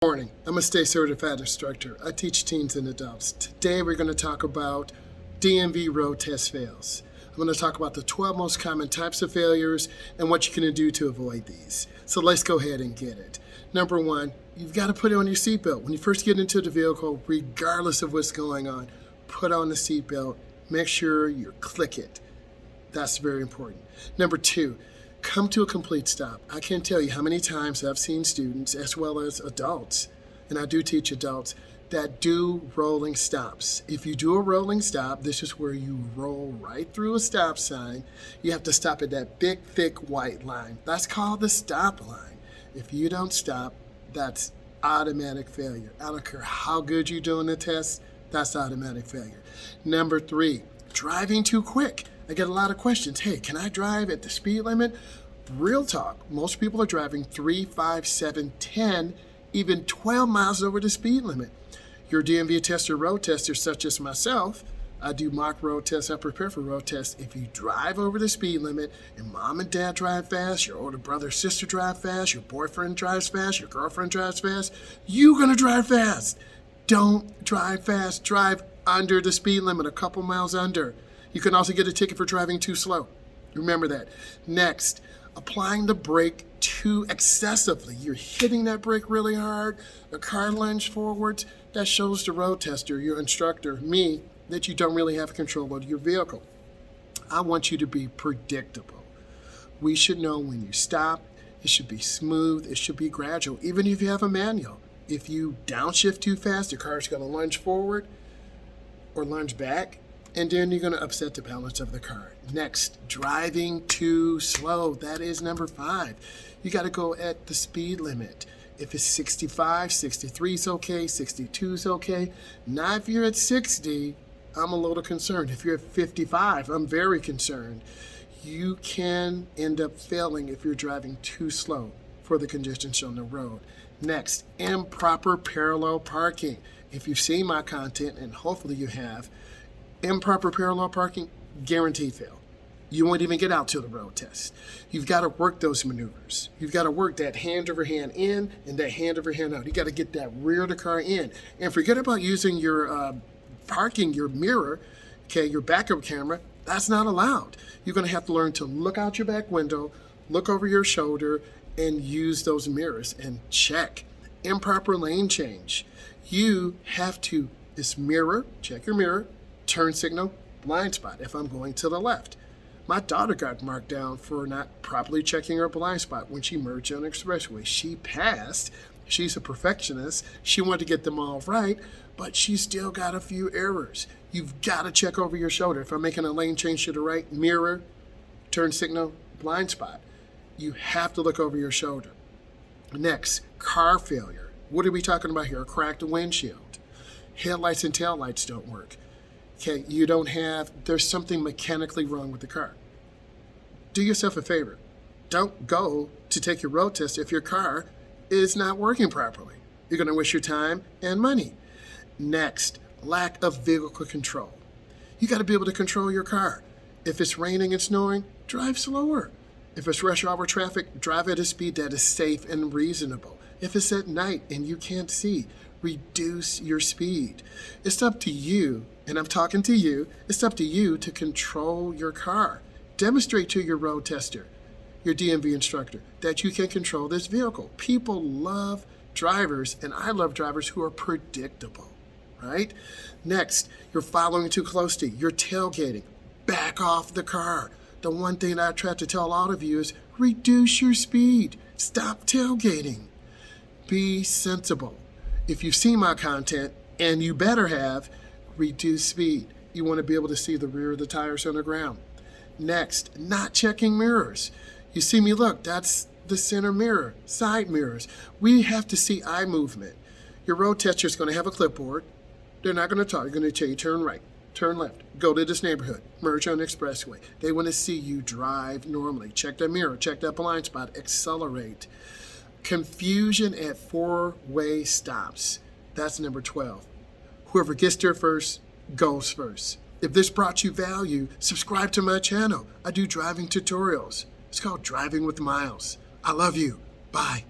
Morning. I'm a state certified instructor. I teach teens and adults. Today we're going to talk about DMV road test fails. I'm going to talk about the 12 most common types of failures and what you can do to avoid these. So let's go ahead and get it. Number one, you've got to put on your seatbelt. When you first get into the vehicle, regardless of what's going on, put on the seatbelt. Make sure you click it. That's very important. Number two, come to a complete stop. I can't tell you how many times I've seen students as well as adults, and I do teach adults, that do rolling stops. If you do a rolling stop, this is where you roll right through a stop sign. You have to stop at that big, thick white line. That's called the stop line. If you don't stop, that's automatic failure. I don't care how good you do in the test, that's automatic failure. Number three, driving too quick. I get a lot of questions. Hey, can I drive at the speed limit? Real talk, most people are driving 3, 5, 7, 10, even 12 miles over the speed limit. Your DMV tester, road tester, such as myself, I do mock road tests, I prepare for road tests. If you drive over the speed limit and mom and dad drive fast, your older brother or sister drive fast, your boyfriend drives fast, your girlfriend drives fast, you're gonna drive fast. Don't drive fast, drive under the speed limit, a couple miles under. You can also get a ticket for driving too slow. Remember that. Next, applying the brake too excessively. You're hitting that brake really hard, the car lunged forwards. That shows the road tester, your instructor, me, that you don't really have control of your vehicle. I want you to be predictable. We should know when you stop. It should be smooth. It should be gradual. Even if you have a manual. If you downshift too fast, the car's going to lunge forward or lunge back, and then you're going to upset the balance of the car. Next, driving too slow. That is number 5. You got to go at the speed limit. If it's 65, 63 is okay, 62 is okay. Now if you're at 60, I'm a little concerned. If you're at 55, I'm very concerned. You can end up failing if you're driving too slow for the congestion on the road. Next, improper parallel parking. If you've seen my content, and hopefully you have, improper parallel parking, guaranteed fail. You won't even get out to the road test. You've got to work those maneuvers. You've got to work that hand over hand in and that hand over hand out. You got to get that rear of the car in. And forget about using your parking, your mirror, okay, your backup camera. That's not allowed. You're going to have to learn to look out your back window, look over your shoulder, and use those mirrors and check. Improper lane change. You have to, this mirror, check your mirror, turn signal, blind spot if I'm going to the left. My daughter got marked down for not properly checking her blind spot when she merged on the expressway. She passed. She's a perfectionist. She wanted to get them all right, but she still got a few errors. You've got to check over your shoulder. If I'm making a lane change to the right, mirror, turn signal, blind spot. You have to look over your shoulder. Next, car failure. What are we talking about here? A cracked windshield. Headlights and taillights don't work. Okay, there's something mechanically wrong with the car. Do yourself a favor. Don't go to take your road test if your car is not working properly. You're going to waste your time and money. Next, lack of vehicle control. You got to be able to control your car. If it's raining and snowing, drive slower. If it's rush hour traffic, drive at a speed that is safe and reasonable. If it's at night and you can't see, reduce your speed. It's up to you, and I'm talking to you, it's up to you to control your car. Demonstrate to your road tester, your DMV instructor, that you can control this vehicle. People love drivers, and I love drivers who are predictable, right? Next, you're following too closely. You're tailgating. Back off the car. The one thing I try to tell all of you is reduce your speed. Stop tailgating. Be sensible. If you've seen my content, and you better have, reduce speed. You want to be able to see the rear of the tires on the ground. Next, not checking mirrors. You see me look, that's the center mirror, side mirrors. We have to see eye movement. Your road tester is going to have a clipboard. They're not going to talk. They're going to tell you turn right, turn left, go to this neighborhood, merge on the expressway. They want to see you drive normally. Check that mirror, check that blind spot, accelerate. Confusion at four-way stops. That's number 12. Whoever gets there first goes first. If this brought you value, subscribe to my channel. I do driving tutorials. It's called Driving with Miles. I love you. Bye.